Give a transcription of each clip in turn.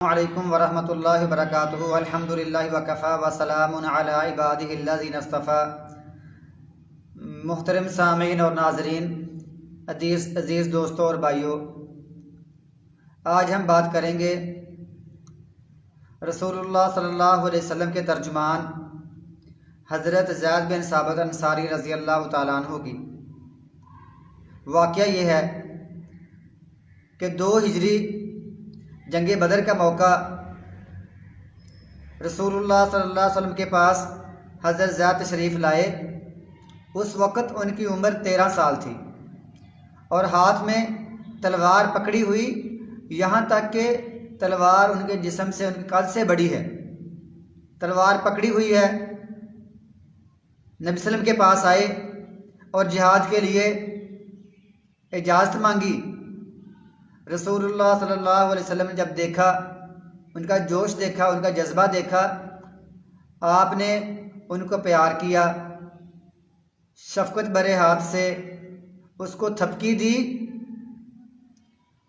अस्सलामुअलैकुम वरहमतुल्लाहि वबरकातुहू अल्हम्दुलिल्लाहि वकफ़ा वसलामुन अला इबादिहिल्लज़ीना इस्तफ़ा। मुहतरम सामीन और नाज़रीन, अज़ीज़ दोस्तों और भाइयों, आज हम बात करेंगे रसूलुल्लाह सल्लल्लाहु अलैहि वसल्लम के तर्जुमान हज़रत ज़ैद बिन साबित अंसारी रज़ियल्लाहु ताला अन्हु की। वाक़या ये है कि 2 हिजरी जंग बदर का मौका रसूलुल्लाह सल्लल्लाहु अलैहि वसल्लम के पास हज़रत ज़ैद तशरीफ़ लाए। उस वक़्त उनकी उम्र 13 साल थी और हाथ में तलवार पकड़ी हुई, यहाँ तक कि तलवार उनके जिस्म से, उनके कद से बड़ी है। तलवार पकड़ी हुई है। नबी सल्लम के पास आए और जिहाद के लिए इजाज़त मांगी। रसूलुल्लाह सल्लल्लाहु अलैहि वसल्लम ने जब देखा, उनका जोश देखा, उनका जज्बा देखा, आपने उनको प्यार किया, शफ़क़त भरे हाथ से उसको थपकी दी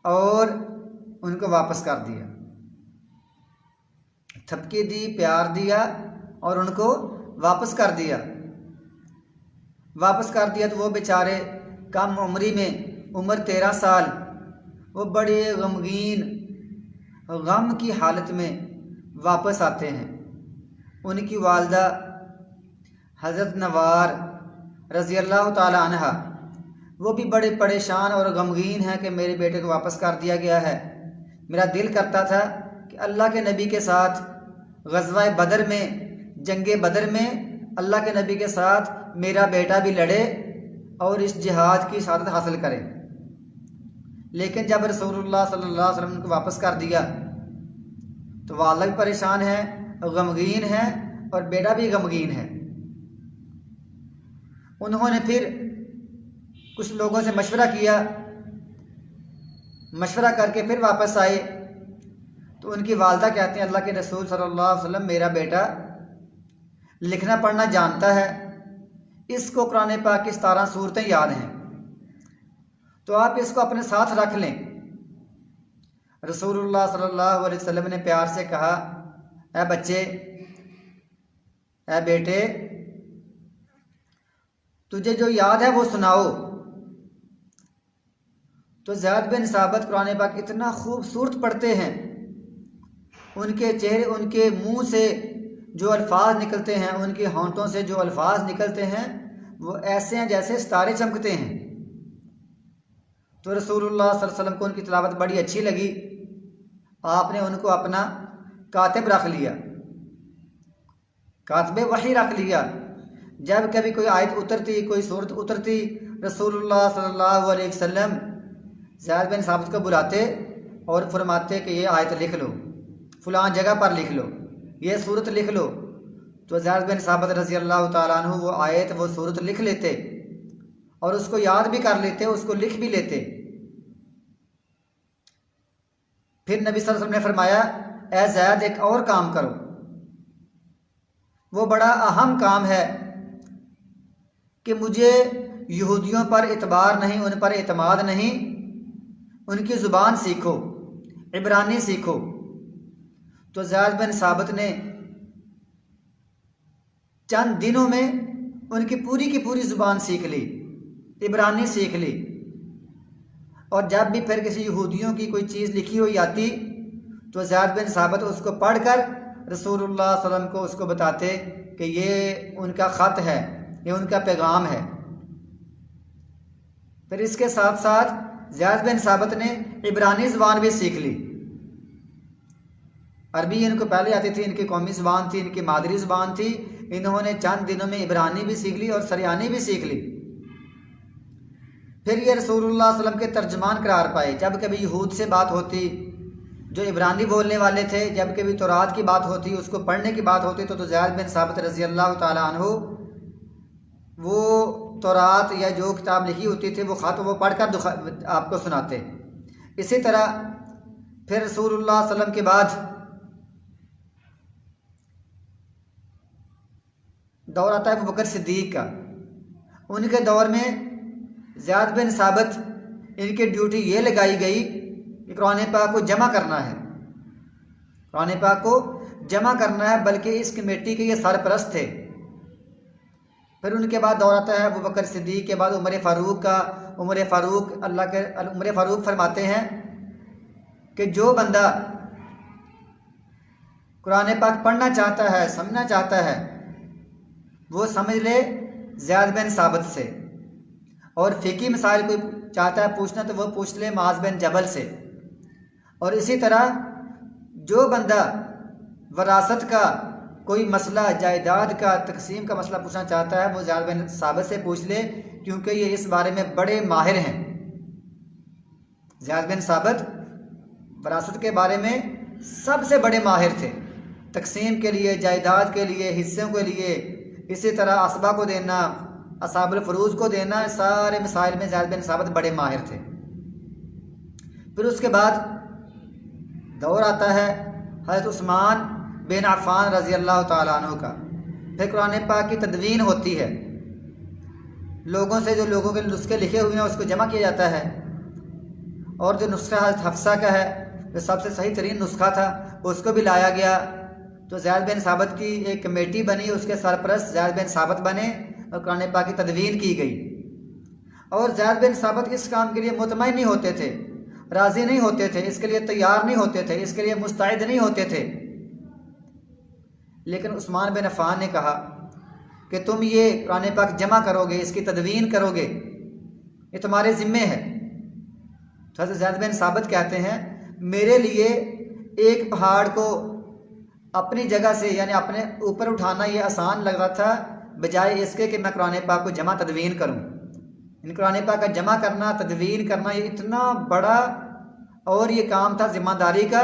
और उनको वापस कर दिया। थपकी दी, प्यार दिया और उनको वापस कर दिया। वापस कर दिया तो वो बेचारे कम उम्री में, उम्र 13 साल, वो बड़े गमगीन, गम की हालत में वापस आते हैं। उनकी वालदा हज़रत नवार रज़ियल्लाहु ताला अन्हा, वो भी बड़े परेशान और गमगीन हैं कि मेरे बेटे को वापस कर दिया गया है। मेरा दिल करता था कि अल्लाह के नबी के साथ ग़ज़वा बदर में, जंग बदर में अल्लाह के नबी के साथ मेरा बेटा भी लड़े और इस जिहाद की शहादत हासिल करे। लेकिन जब रसूलुल्लाह सल्लल्लाहु अलैहि वसल्लम ने वापस कर दिया तो वालिद भी परेशान है, गमगीन है और बेटा भी गमगीन है। उन्होंने फिर कुछ लोगों से मशवरा किया, मशवरा करके फिर वापस आए तो उनकी वालदा कहते हैं, अल्लाह के रसूल सल्लल्लाहु अलैहि वसल्लम, मेरा बेटा लिखना पढ़ना जानता है, इसको कुरान पाक की 17 सूरतें याद हैं, तो आप इसको अपने साथ रख लें। रसूलुल्लाह सल्लल्लाहु अलैहि वसल्लम ने प्यार से कहा, ऐ बच्चे, ऐ बेटे, तुझे जो याद है वो सुनाओ। तो ज़ैद बिन साबित कुरान पाक इतना खूबसूरत पढ़ते हैं, उनके चेहरे, उनके मुंह से जो अल्फाज निकलते हैं, उनके होंठों से जो अल्फाज निकलते हैं, वो ऐसे हैं जैसे सितारे चमकते हैं। तो रसूलुल्लाह सल्लल्लाहु अलैहि वसल्लम को उनकी तिलावत बड़ी अच्छी लगी। आपने उनको अपना कातिब रख लिया, कातिब वही रख लिया। जब कभी कोई आयत उतरती, कोई सूरत उतरती, रसूलुल्लाह सल्लल्लाहु अलैहि वसल्लम ज़ैद बिन साबित को बुलाते और फरमाते कि ये आयत लिख लो, फ़लाँ जगह पर लिख लो, ये सूरत लिख लो। तो ज़ैद बिन साबित रज़ियल्लाहु ताला अन्हु वो आयत, वो सूरत लिख लेते और उसको याद भी कर लेते, उसको लिख भी लेते। फिर नबी सल्लल्लाहु अलैहि वसल्लम ने फरमाया, ऐ ज़ैद, एक और काम करो, वो बड़ा अहम काम है कि मुझे यहूदियों पर इतबार नहीं, उन पर एतमाद नहीं, उनकी ज़ुबान सीखो, इब्रानी सीखो। तो ज़ैद बिन साबित ने चंद दिनों में उनकी पूरी की पूरी ज़ुबान सीख ली, इब्रानी सीख ली। और जब भी फिर किसी यहूदियों की कोई चीज़ लिखी हुई आती तो ज़ैद बिन साबित उसको पढ़कर रसूलुल्लाह सल्लल्लाहु अलैहि वसल्लम को उसको बताते कि ये उनका ख़त है, ये उनका पैगाम है। फिर इसके साथ साथ ज़ैद बिन साबित ने इब्रानी ज़ुबान भी सीख ली। अरबी इनको पहले आती थी, इनकी कौमी ज़ुबान थी, इनकी मादरी ज़ुबान थी। इन्होंने चंद दिनों में इब्रानी भी सीख ली और सरियानी भी सीख ली। फिर ये रसूलुल्लाह सल्लल्लाहु अलैहि वसल्लम के तर्जमान करार पाए। जब कभी यहूद से बात होती जो इब्रानी बोलने वाले थे, जब कभी तौरात की बात होती, उसको पढ़ने की बात होती, तो ज़ैद बिन साबित रज़ियल्लाहु ताला अन्हु वो तौरात या जो किताब लिखी होती थी वो ख़त वो पढ़कर आपको सुनाते। इसी तरह फिर रसूलुल्लाह सल्लल्लाहु अलैहि वसल्लम के बाद दौर आता है अबू बकर सिद्दीक का। उनके दौर में ज़ैद बिन साबित, इनकी ड्यूटी ये लगाई गई कि कुरान पाक को जमा करना है। कुरान पाक को जमा करना है, बल्कि इस कमेटी के ये सरपरस्त थे। फिर उनके बाद दौर आता है अबू बकर सिद्दीक के बाद उमर फ़ारूक का। उमर फ़ारूक फरमाते हैं कि जो बंदा कुरान पाक पढ़ना चाहता है, समझना चाहता है, वो समझ ले ज़ैद बिन साबित से, और फ़िकी मसाइल कोई चाहता है पूछना तो वो पूछ ले मुआज़ बिन जबल से। और इसी तरह जो बंदा वरासत का कोई मसला, जायदाद का, तकसीम का मसला पूछना चाहता है, वो ज़ैद बिन साबित से पूछ ले, क्योंकि ये इस बारे में बड़े माहिर हैं। ज़ैद बिन साबित वरासत के बारे में सबसे बड़े माहिर थे, तकसीम के लिए, जायदाद के लिए, हिस्सों के लिए, इसी तरह असबा को देना, असाबुल फरूज को देना, सारे मसाइल में ज़ैद बिन साबित बड़े माहिर थे। फिर उसके बाद दौर आता है हज़रत उस्मान बिन अफ़्फ़ान रज़ी अल्लाह तआला अन्हु का। फिर कुरान पाक की तदवीन होती है, लोगों से जो लोगों के नुस्खे लिखे हुए हैं उसको जमा किया जाता है, और जो नुस्खा हज़रत हफ्सा का है जो सबसे सही तरीन नुस्खा था उसको भी लाया गया। तो ज़ैद बिन साबित की एक कमेटी बनी, उसके सरपरस्त ज़ैद बिन साबित बने और कुरान पाक की तदवीन की गई। और ज़ैद बिन साबित इस काम के लिए मुतमईन नहीं होते थे, राज़ी नहीं होते थे, इसके लिए तैयार नहीं होते थे, इसके लिए मुस्तैद नहीं होते थे। लेकिन उस्मान बिन अफ़्फ़ान ने कहा कि तुम ये कुरान पाक जमा करोगे, इसकी तदवीन करोगे, ये तुम्हारे ज़िम्मे है। तो हज़रत ज़ैद बिन साबित कहते हैं मेरे लिए एक पहाड़ को अपनी जगह से यानी अपने ऊपर उठाना ये आसान लग रहा था, बजाय इसके कि मैं कुरान पाक को जमा तदवीन करूँ। इन कुरान पाक का जमा करना, तदवीन करना, ये इतना बड़ा और ये काम था जिम्मेदारी का,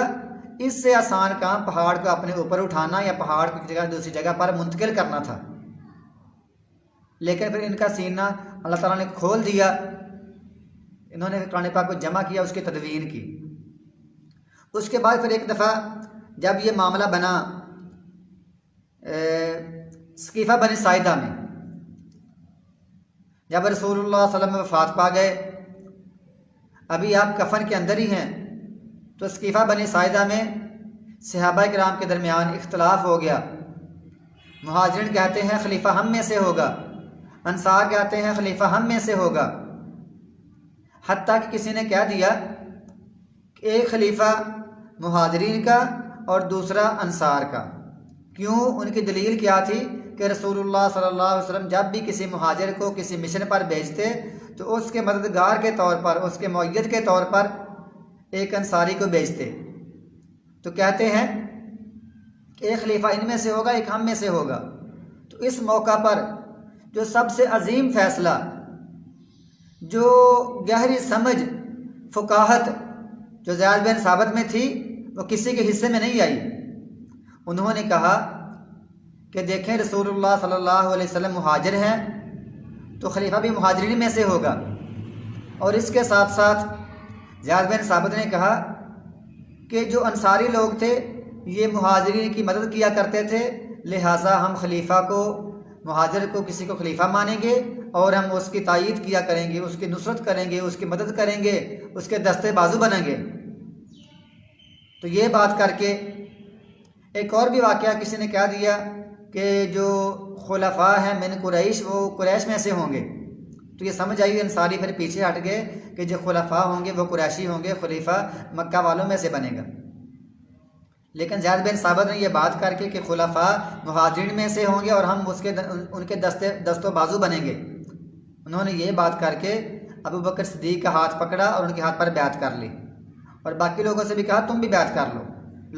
इससे आसान काम पहाड़ को अपने ऊपर उठाना या पहाड़ को जगह दूसरी जगह पर मुंतकिल करना था। लेकिन फिर इनका सीना अल्लाह ताला ने खोल दिया, इन्होंने कुरान पाक को जमा किया, उसकी तदवीन की। उसके बाद फिर एक दफ़ा जब ये मामला बना सकीफ़ा बनी साइदा में, जब रसूलुल्लाह सल्लल्लाहु अलैहि वसल्लम वफ़ात पा गए, अभी आप कफन के अंदर ही हैं, तो सकीफ़ा बनी साइदा में सहाबा किराम के दरमियान इख्तलाफ हो गया। मुहाजिरीन कहते हैं खलीफा हम में से होगा, अंसार कहते हैं खलीफा हम में से होगा। हत्ता कि किसी ने कह दिया कि एक खलीफा मुहाजिरीन का और दूसरा अंसार का। क्यों? उनकी दलील क्या थी कि रसूलुल्लाह सल्लल्लाहु अलैहि वसल्लम जब भी किसी मुहाजिर को किसी मिशन पर भेजते तो उसके मददगार के तौर पर, उसके मुअय्यद के तौर पर एक अंसारी को भेजते। तो कहते हैं कि एक खलीफा इनमें से होगा, एक हम में से होगा। तो इस मौका पर जो सबसे अजीम फैसला, जो गहरी समझ, फुकाहत जो ज़ैद बिन साबित में थी, वो किसी के हिस्से में नहीं आई। उन्होंने कहा कि देखें रसूलुल्लाह सल्लल्लाहु अलैहि वसल्लम मुहाजिर हैं, तो खलीफा भी मुहाजिरीन में से होगा। और इसके साथ साथ ज़ैद बिन साबित ने कहा कि जो अंसारी लोग थे ये मुहाजिरीन की मदद किया करते थे, लिहाजा हम खलीफा को, मुहाजिर को, किसी को खलीफा मानेंगे और हम उसकी तायीद किया करेंगे, उसकी नुसरत करेंगे, उसकी मदद करेंगे, उसके दस्ते बाजू बनेंगे। तो ये बात करके एक और भी वाक़या किसी ने कह दिया कि जो खुलफा हैं मिन कुरैश, वो कुरैश में से होंगे। तो ये समझ आई अंसारी फिर पीछे हट गए कि जो खुलफा होंगे वो कुरैशी होंगे, खलीफा मक्का वालों में से बनेगा। लेकिन ज़ैद बिन साबित ने यह बात करके कि खुलफा मुहाजिरीन में से होंगे और हम उनके दस्तों बाजू बनेंगे, उन्होंने ये बात करके अबू बकर सिद्दीक का हाथ पकड़ा और उनके हाथ पर बैत कर ली, और बाकी लोगों से भी कहा तुम भी बैत कर लो।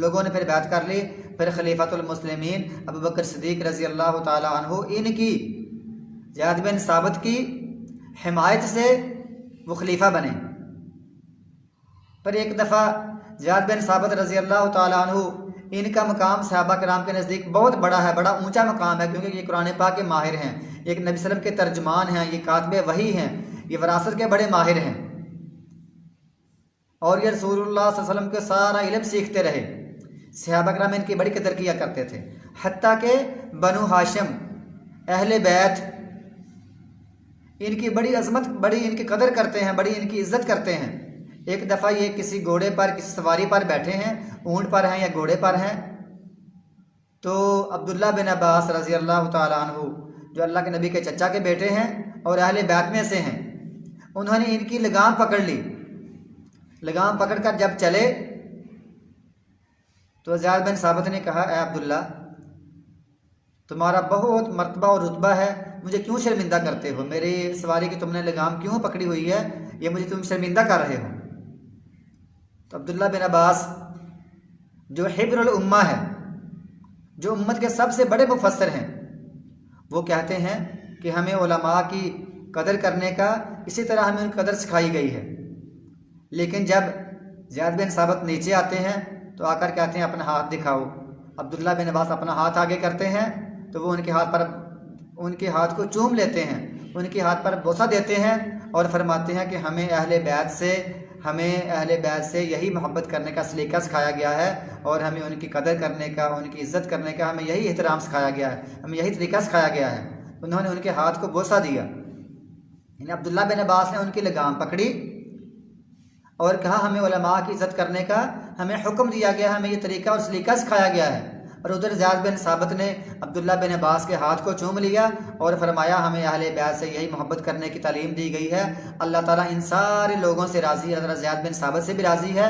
लोगों ने फिर बैत कर ली। फिर खलीफतुल मुस्लिमीन अबू बकर सिद्दीक रज़ी अल्लाह ताला अन्हु, इनकी ज़ैद बिन साबित की हिमायत से वो खलीफा बने। पर एक दफ़ा ज़ैद बिन साबित रज़ी अल्लाह ताला अन्हु, इनका मकाम सहाबा किराम के नज़दीक बहुत बड़ा है, बड़ा ऊंचा मकाम है, क्योंकि ये कुरान पाक के माहिर हैं, एक नबी सल्लल्लाहु अलैहि वसल्लम के तर्जुमान हैं, ये कातिबे वही हैं, ये विरासत के बड़े माहिर हैं, और ये रसूलुल्लाह सल्लल्लाहु अलैहि वसल्लम के सारा इल्म सीखते रहे। सहाबा किराम इनकी बड़ी कदर किया करते थे, हत्ता के बनु हाशिम अहले बैत इनकी बड़ी अजमत, बड़ी इनकी कदर करते हैं, बड़ी इनकी इज्जत करते हैं। एक दफ़ा ये किसी घोड़े पर, किसी सवारी पर बैठे हैं, ऊँट पर हैं या घोड़े पर हैं, तो अब्दुल्ला बिन अब्बास रज़ी अल्लाह तआला अन्हु, जो अल्लाह के नबी के चचा के बेटे हैं और अहले बैत में से हैं, उन्होंने इनकी लगाम पकड़ ली। लगाम पकड़कर जब चले तो ज़ियाद बिन साबित ने कहा, ए अब्दुल्ला, तुम्हारा बहुत मर्तबा और रुतबा है, मुझे क्यों शर्मिंदा करते हो? मेरी सवारी की तुमने लगाम क्यों पकड़ी हुई है? ये मुझे तुम शर्मिंदा कर रहे हो। तो अब्दुल्ला बिन अब्बास जो हिब्रुल उम्मा है, जो उम्मत के सबसे बड़े मुफस्सिर हैं, वो कहते हैं कि हमें उलमा की कदर करने का, इसी तरह हमें उनकी कदर सिखाई गई है। लेकिन जब ज़ियाद बिन साबित नीचे आते हैं तो आकर कहते हैं अपना हाथ दिखाओ। अब्दुल्ला बिन अब्बास अपना हाथ आगे करते हैं तो वो उनके हाथ को चूम लेते हैं, उनके हाथ पर बोसा देते हैं और फरमाते हैं कि हमें अहले बैत से यही मोहब्बत करने का सलीका सिखाया गया है और हमें उनकी कदर करने का, उनकी इज़्ज़त करने का हमें यही एहतराम सिखाया गया है, हमें यही तरीका सिखाया गया है। उन्होंने उनके हाथ को बोसा दिया। अब्दुल्ला बिन अब्बास ने उनकी लगाम पकड़ी और कहा हमें उलमा की इज़्ज़त करने का हमें हुक्म दिया गया है, हमें ये तरीका और सलीका सिखाया गया है। और उधर ज़ियाद बिन साबित ने अब्दुल्ला बिन अब्बास के हाथ को चूम लिया और फरमाया हमें अहले बैत से यही मोहब्बत करने की तालीम दी गई है। अल्लाह ताला इन सारे लोगों से राज़ी है, हज़रत ज़ियाद बिन साबित से भी राज़ी है